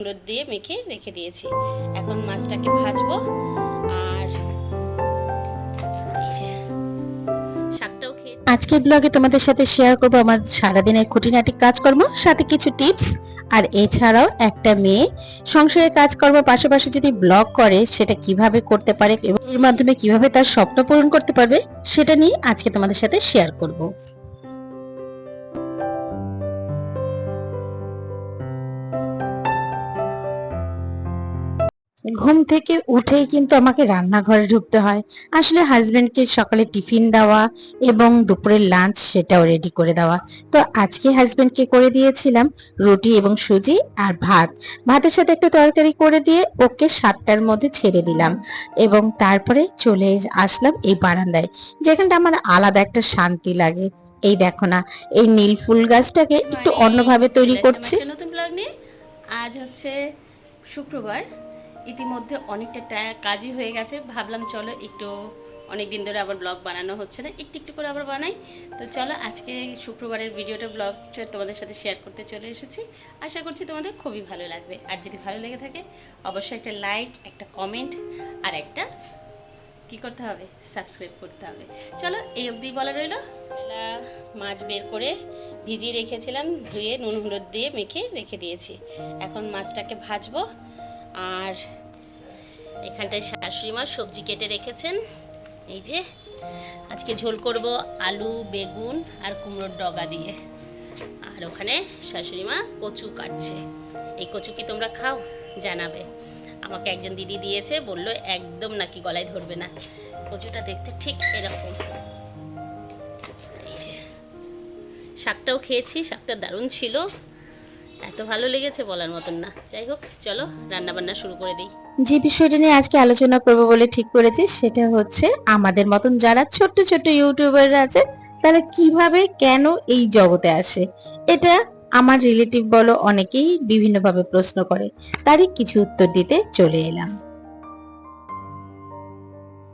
হলুদ দিয়ে মেখে রেখে দিয়েছি। এখন মাছটাকে ভাজবো। আর এই যে শাকটাও খেয়ে আজকের ব্লগে তোমাদের সাথে শেয়ার করব আমার সারাদিনের খুঁটিনাটি কাজকর্ম, সাথে কিছু টিপস। আর এছাড়াও একটা মেয়ে সংসারের কাজকর্ম পাশাপাশি যদি ব্লগ করে সেটা কিভাবে করতে পারে এবং এর মাধ্যমে কিভাবে তার স্বপ্ন পূরণ করতে পারবে সেটা নিয়ে আজকে তোমাদের সাথে শেয়ার করব। ঘুম থেকে উঠেই কিন্তু আমাকে রান্নাঘরে ঢুকতে হয়। আসলে হাজবেন্ডকে সকালে টিফিন দেওয়া এবং দুপুরের লাঞ্চ সেটাও রেডি করে দেওয়া। তো আজকে হাজবেন্ডকে করে দিয়েছিলাম রুটি এবং সুজি আর ভাত। ভাতের সাথে একটা তরকারি করে দিয়ে ওকে 7টার মধ্যে ছেড়ে দিলাম এবং তারপরে চলে আসলাম এই বারান্দায়, যেখানটা আমার আলাদা একটা শান্তি লাগে। এই দেখো না, এই নীল ফুল গাছটাকে একটু অন্যভাবে তৈরি করছি। একটা নতুন ব্লগ নিয়ে আজ হচ্ছে শুক্রবার। ইতিমধ্যে অনেকটা কাজই হয়ে গেছে। ভাবলাম চলো একটু, অনেক দিন ধরে আবার ব্লগ বানানো হচ্ছে না, একটু একটু করে আবার বানাই। তো চলো আজকে শুক্রবারের ভিডিওটা ব্লগ তোমাদের সাথে শেয়ার করতে চলে এসেছি। আশা করছি তোমাদের খুবই ভালো লাগবে। আর যদি ভালো লেগে থাকে অবশ্যই একটা লাইক, একটা কমেন্ট আর একটা কি করতে হবে, সাবস্ক্রাইব করতে হবে। চলো এই অবধি বলা রইল। বেলা মাছ বের করে ভিজিয়ে রেখেছিলাম, ধুয়ে নুন হলুদ দিয়ে মেখে রেখে দিয়েছি। এখন মাছটাকে ভাজবো। আর এখানটায় শাশুড়ি মা সবজি কেটে রেখেছেন। এই যে আজকে ঝোল করব আলু, বেগুন আর কুমড়োর ডগা দিয়ে। আর ওখানে শাশুড়ি মা কচু কাটছে। এই কচু কি তোমরা খাও জানাবে। আমাকে একজন দিদি দিয়েছে, বললো একদম নাকি গলায় ধরবে না। কচুটা দেখতে ঠিক এরকম। এই যে শাকটাও খেয়েছি, শাকটা দারুণ ছিল, এত ভালো লেগেছে বলার মতন না। যাই হোক চলো রান্না বান্না শুরু করে দিই। যে বিষয়টা নিয়ে আজকে আলোচনা করব বলে ঠিক করেছি সেটা হচ্ছে আমাদের মতন যারা ছোট্ট ছোট্ট ইউটিউবাররা আছে তারা কিভাবে কেন এই জগতে আসে। এটা আমার রিলেটিভ বলো অনেকেই বিভিন্নভাবে প্রশ্ন করে, তারই কিছু উত্তর দিতে চলে এলাম।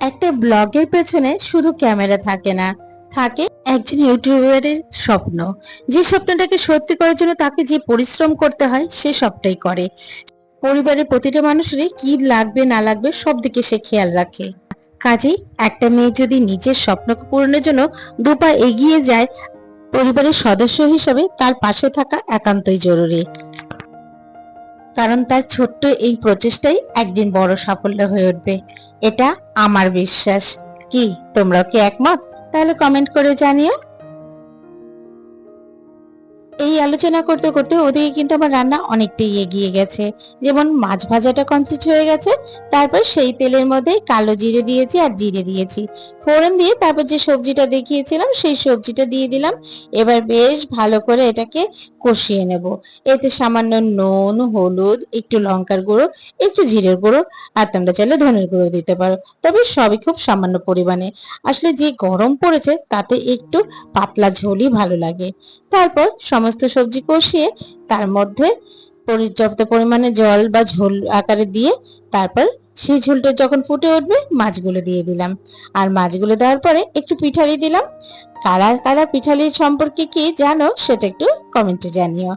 একটা ব্লগের পেছনে শুধু ক্যামেরা থাকে না, থাকে একজন ইউটিউবারের স্বপ্ন। যে স্বপ্নটাকে সত্যি করার জন্য তাকে যে পরিশ্রম করতে হয় সে সবটাই করে। পরিবারের প্রতিটা মানুষেরই কি লাগবে না লাগবে সব দিকে সে খেয়াল রাখে। কাজেই একটা মেয়ে যদি নিজের স্বপ্ন পূরণের জন্য দুপা এগিয়ে যায়, পরিবারের সদস্য হিসেবে তার পাশে থাকা একান্তই জরুরি। কারণ তার ছোট্ট এই প্রচেষ্টাই একদিন বড় সাফল্য হয়ে উঠবে, এটা আমার বিশ্বাস। কি তোমরা কি একমত? তাহলে কমেন্ট করে জানিও। এই আলোচনা করতে করতে ওদিকে কিন্তু আমার রান্না অনেকটাই এগিয়ে গেছে। যেমন মাছ ভাজাটা কমপ্লিট হয়ে গেছে, তারপর সেই তেলের মধ্যে কালো জিরে দিয়েছি আর জিরে দিয়েছি, ফোড়ন দিয়ে তারপর যে সবজিটা দেখিয়েছিলাম সেই সবজিটা দিয়ে দিলাম। এবার বেশ ভালো করে এটাকে কষিয়ে নেব। এতে সামান্য নুন, হলুদ, একটু লঙ্কার গুঁড়ো, একটু জিরের গুঁড়ো, আর তোমরা চাইলে ধনের গুঁড়ো দিতে পারো, তবে সবই খুব সামান্য পরিমাণে। আসলে যে গরম পড়েছে তাতে একটু পাতলা ঝোলই ভালো লাগে। তারপর সমস্ত সবজি কষিয়ে তার মধ্যে পর্যাপ্ত পরিমাণে জল বা ঝোল আকারে দিয়ে তারপর সেই ঝোলটা যখন ফুটে উঠবে মাছগুলো দিয়ে দিলাম। আর মাছগুলো দেওয়ার পরে একটু পিঠালি দিলাম। কারা কারা পিঠালির সম্পর্কে কি জানো সেটা একটু কমেন্টে জানিও।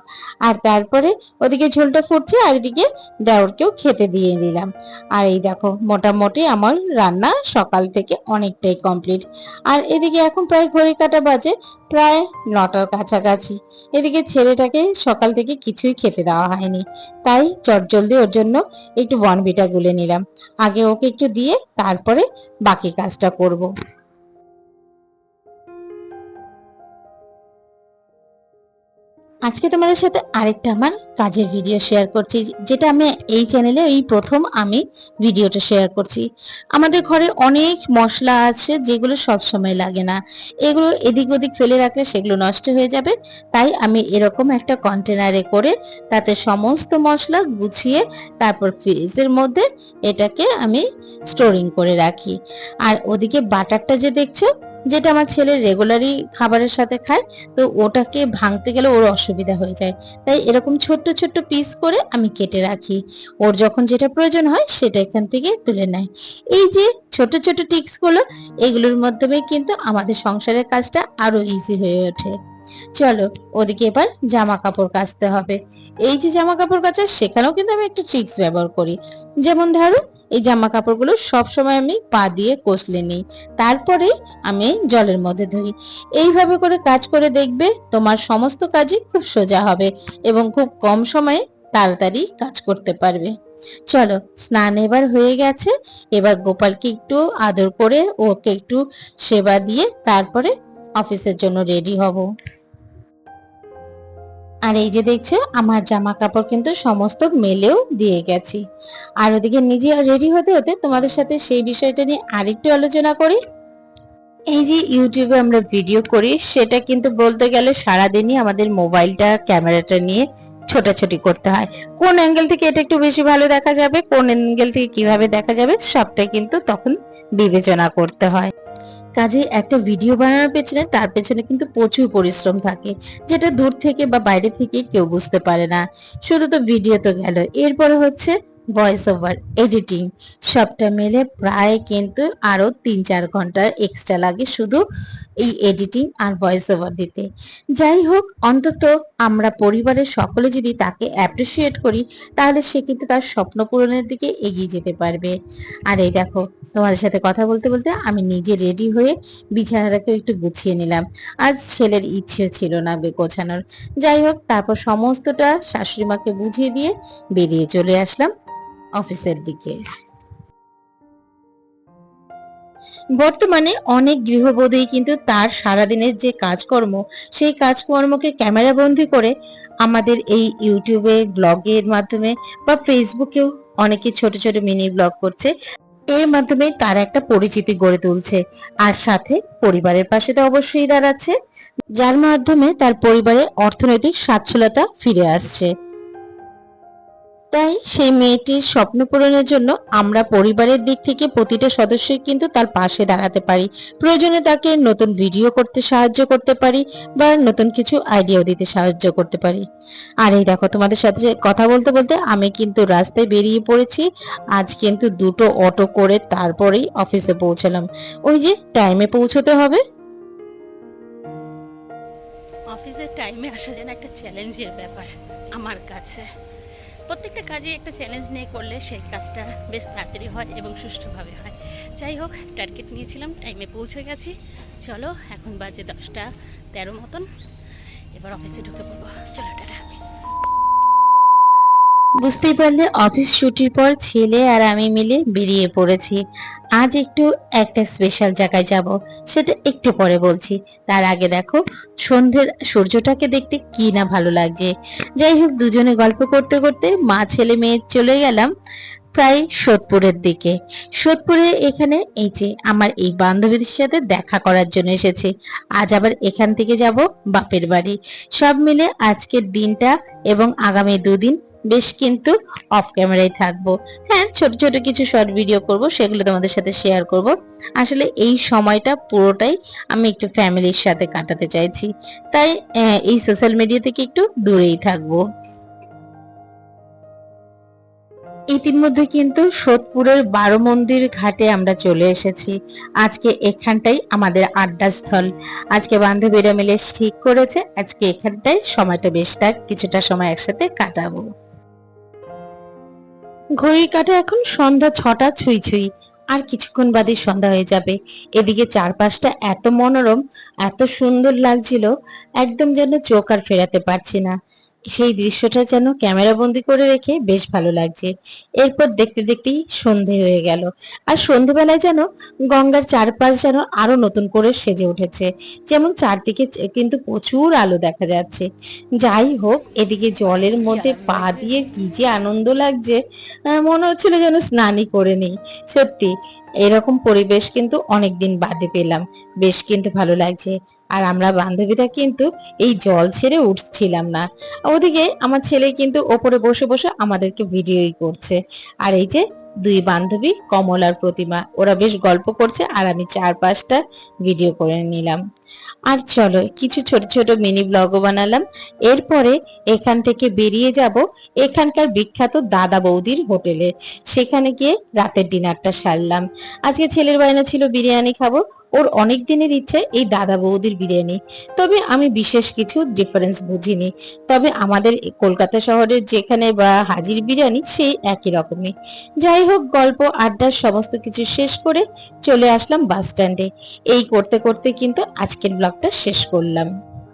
আর তারপরে ওদিকে ঝোলটা ফুটছে আর এদিকে দেওরকেও খেতে দিয়ে দিলাম। আর এই দেখো মোটামুটি আমার রান্না সকাল থেকে অনেকটাই কমপ্লিট। আর এদিকে এখন প্রায় ঘড়ি কাঁটা বাজে প্রায় 9টার কাছাকাছি। এদিকে ছেলেটাকে সকাল থেকে কিছুই খেতে দেওয়া হয়নি, তাই চটজলদি ওর জন্য একটু বনভিটা গুলে নিলাম। আগে ওকে একটু দিয়ে তারপরে বাকি কাজটা করব। আজকে তোমাদের সাথে আরেকটা আমার কাজের ভিডিও শেয়ার করছি, যেটা আমি এই চ্যানেলে এই প্রথম আমি ভিডিওটা শেয়ার করছি। আমাদের ঘরে অনেক মশলা আছে যেগুলো সব সময় লাগে না, এগুলো এদিক ওদিক ফেলে রাখলে সেগুলো নষ্ট হয়ে যাবে। তাই আমি এরকম একটা কন্টেনারে করে তাতে সমস্ত মশলা গুছিয়ে তারপর ফ্রিজের মধ্যে এটাকে আমি স্টোরিং করে রাখি। আর ওদিকে বাটারটা যে দেখছো, যেটা আমার ছেলে রেগুলারই খাবারের সাথে খায়, তো ওটাকে ভাঙতে গেলে ওর অসুবিধা হয়ে যায়, তাই এরকম ছোট্ট ছোট্ট পিস করে আমি কেটে রাখি। ওর যখন যেটা প্রয়োজন হয় সেটা এখান থেকে তুলে নেয়। এই যে ছোট ছোট টিপস গুলো, এগুলোর মাধ্যমে কিন্তু আমাদের সংসারের কাজটা আরো ইজি হয়ে ওঠে। চলো ওদিকে এবার জামা কাপড় কাচতে হবে। এই যে জামা কাপড় কাচা, সেখানেও কিন্তু আমি একটা ট্রিক্স ব্যবহার করি। যেমন ধরো, এই জামা কাপড়গুলো সব সময় আমি পা দিয়ে কষলে নিই, তারপরে আমি জলের মধ্যে ধুই। এইভাবে করে কাজ করে দেখবে তোমার সমস্ত কাজই খুব সোজা হবে এবং খুব কম সময়ে তাড়াতাড়ি কাজ করতে পারবে। চলো, স্নান এবার হয়ে গেছে। এবার গোপালকে একটু আদর করে ওকে একটু সেবা দিয়ে তারপরে অফিসের জন্য রেডি হব। আর এই যে দেখছো, আমার জামা কাপড় কিন্তু সমস্ত মেলেও দিয়ে গেছি। আর ওদিকে নিজে রেডি হতে হতে তোমাদের সাথে সেই বিষয়টা নিয়ে আরেকটু আলোচনা করি। এই যে ইউটিউবে আমরা ভিডিও করি, সেটা কিন্তু বলতে গেলে সারাদিনই আমাদের মোবাইলটা ক্যামেরাটা নিয়ে ছোটাছুটি করতে হয়। কোন অ্যাঙ্গেল থেকে এটা একটু বেশি ভালো দেখা যাবে, কোন অ্যাঙ্গেল থেকে কিভাবে দেখা যাবে, সবটাই কিন্তু তখন বিবেচনা করতে হয়। কাজে একটা ভিডিও বানানোর পেছনে, তার পেছনে কিন্তু প্রচুর পরিশ্রম থাকে, যেটা দূর থেকে বা বাইরে থেকে কেউ বুঝতে পারে না। শুধু তো ভিডিও তো গেল, এরপরে হচ্ছে ভয়েস ওভার, এডিটিং, সবটা মিলে প্রায় কিন্তু আরো 3-4 ঘন্টা এক্সট্রা লাগে শুধু এই এডিটিং আর ভয়েস ওভার দিতে। যাই হোক, অন্তত আমরা পরিবারের সকলে যদি তাকে অ্যাপ্রিসিয়েট করি, তাহলে সে কিন্তু তার স্বপ্ন পূরণের দিকে এগিয়ে যেতে পারবে। আর এই দেখো, তোমাদের সাথে কথা বলতে বলতে আমি নিজে রেডি হয়ে বিছানাটাকে একটু গুছিয়ে নিলাম। আজ ছেলের ইচ্ছে ছিল না গোছানোর। যাই হোক, তারপর সমস্তটা শাশুড়ি মাকে বুঝিয়ে দিয়ে বেরিয়ে চলে আসলাম অফিসের দিকে। বর্তমানে অনেক গৃহবধূই কিন্তু তার সারাদিনের যে কাজকর্ম, সেই কাজকর্মকে ক্যামেরা বন্দি করে আমাদের এই ইউটিউবে ব্লগের মাধ্যমে বা ফেসবুকেও অনেকে ছোট ছোট মিনি ব্লগ করছে। এর মাধ্যমে তার একটা পরিচিতি গড়ে তুলছে, আর সাথে পরিবারের পাশে তো অবশ্যই দাঁড়াচ্ছে, যার মাধ্যমে তার পরিবারে অর্থনৈতিক সচ্ছলতা ফিরে আসছে। তাই সেই মেয়েটির স্বপ্ন পূরণের জন্য আমরা পরিবারের দিক থেকে প্রতিটা সদস্যই কিন্তু তার পাশে দাঁড়াতে পারি। প্রয়োজনে তাকে নতুন ভিডিও করতে সাহায্য করতে পারি বা নতুন কিছু আইডিয়াও দিতে সাহায্য করতে পারি। আর এই দেখো, তোমাদের সাথে কথা বলতে বলতে আমি কিন্তু রাস্তায় বেরিয়ে পড়েছি। আজ কিন্তু দুটো অটো করে তারপরেই অফিসে পৌঁছলাম। ওই যে টাইমে পৌঁছতে হবে। অফিসের টাইমে আসা যেন একটা চ্যালেঞ্জের ব্যাপার আমার কাছে। প্রত্যেকটা কাজে একটা চ্যালেঞ্জ নিয়ে করলে সেই কাজটা বেশ তাড়াতাড়ি হয় এবং সুষ্ঠুভাবে হয়। যাই হোক, টার্গেট নিয়েছিলাম, টাইমে পৌঁছে গেছি। চলো, এখন বাজে 10টা 13 মতন। এবার অফিসে ঢুকে পড়বো। চলো, টাটা। বুঝতেই পারলে অফিস ছুটির পর ছেলে আর আমি মিলে বেরিয়ে পড়েছি। আজ একটু একটা স্পেশাল জায়গায় যাব, সেটা একটু পরে বলছি। তার আগে দেখো, সন্ধ্যের সূর্যটাকে দেখতে কি না ভালো লাগছে। যাই হোক, দুজনে গল্প করতে করতে মা ছেলে মেয়ে চলে গেলাম প্রায় সোদপুরের দিকে। সোদপুরে এখানে এই যে আমার এই বান্ধবীদের সাথে দেখা করার জন্য এসেছি। আজ আবার এখান থেকে যাব বাপের বাড়ি। সব মিলে আজকের দিনটা এবং আগামী 2 দিন বেশ কিন্তু অফ ক্যামেরায় থাকবো। হ্যাঁ, ছোট ছোট কিছু শর্ট ভিডিও করব, সেগুলো তোমাদের সাথে শেয়ার করব। আসলে এই সময়টা পুরোটাই আমি একটু ফ্যামিলির সাথে কাটাতে চাইছি, তাই এই সোশ্যাল মিডিয়া থেকে একটু দূরেই থাকবো। ইতিমধ্যে কিন্তু সোদপুরের 12 মন্দির ঘাটে আমরা চলে এসেছি। আজকে এখানটাই আমাদের আড্ডা স্থল। আজকে বান্ধবীরা মিলে ঠিক করেছে আজকে এখানটায় সময়টা বেশটা কিছুটা সময় একসাথে কাটাবো। ঘড়ির কাঁটা এখন সন্ধ্যা 6টা ছুঁই ছুঁই। আর কিছুক্ষণ বাদে সন্ধ্যা হয়ে যাবে। এদিকে চারপাশটা এত মনোরম, এত সুন্দর লাগছিল, একদম যেন চোখ আর ফেরাতে পারছি না। সেই দৃশ্যটা যেন ক্যামেরা বন্দি করে রেখে বেশ ভালো লাগছে। এরপর দেখতে দেখতেই সন্ধে হয়ে গেল। আর সন্ধেবেলায় যেন গঙ্গার চারপাশ যেন আরো নতুন করে সেজে উঠেছে, যেমন চারদিকে কিন্তু প্রচুর আলো দেখা যাচ্ছে। যাই হোক, এদিকে জলের কি মধ্যে আনন্দ পা লাগছে! দিয়ে কি যে আনন্দ লাগছে, মনে হচ্ছিল যেন স্নানই করে নেই। সত্যি, এরকম পরিবেশ কিন্তু অনেকদিন বাদে পেলাম, বেশ কিন্তু ভালো লাগছে। আর আমরা বান্ধবীরা কিন্তু এই জল ছেড়ে উঠছিলাম না। ওদিকে আমার ছেলে কিন্তু ওপরে বসে বসে আমাদেরকে ভিডিওই করছে। আর এই যে দুই বান্ধবী কমল আর প্রতিমা, ওরা বেশ গল্প করছে আর আমি 4-5টা ভিডিও করে নিলাম। আর চলো, কিছু ছোট ছোট মিনি ব্লগও বানালাম। এরপরে এখান থেকে বেরিয়ে যাব এখানকার বিখ্যাত দাদা বৌদির হোটেলে। সেখানে গিয়ে রাতের ডিনারটা সারলাম। আজকে ছেলের বায়না ছিল বিরিয়ানি খাবো, ওর অনেক দিনের ইচ্ছে এই দাদা বৌদির বিরিয়ানি, তবে আমি বিশেষ কিছু ডিফারেন্স বুঝিনি। তবে আমাদের কলকাতা শহরের যেখানে বা হাজির বিরিয়ানি সেই একই রকমই। যাই হোক, গল্প আড্ডা সমস্ত কিছু শেষ করে চলে আসলাম বাস স্ট্যান্ডে। এই করতে করতে কিন্তু আজকের ব্লগটা শেষ করলাম।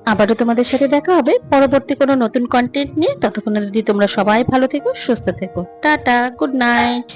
আবারও তোমাদের সাথে দেখা হবে পরবর্তী কোনো নতুন কন্টেন্ট নিয়ে। ততক্ষণ যদি তোমরা সবাই ভালো থেকো, সুস্থ থেকো। Tata, good night.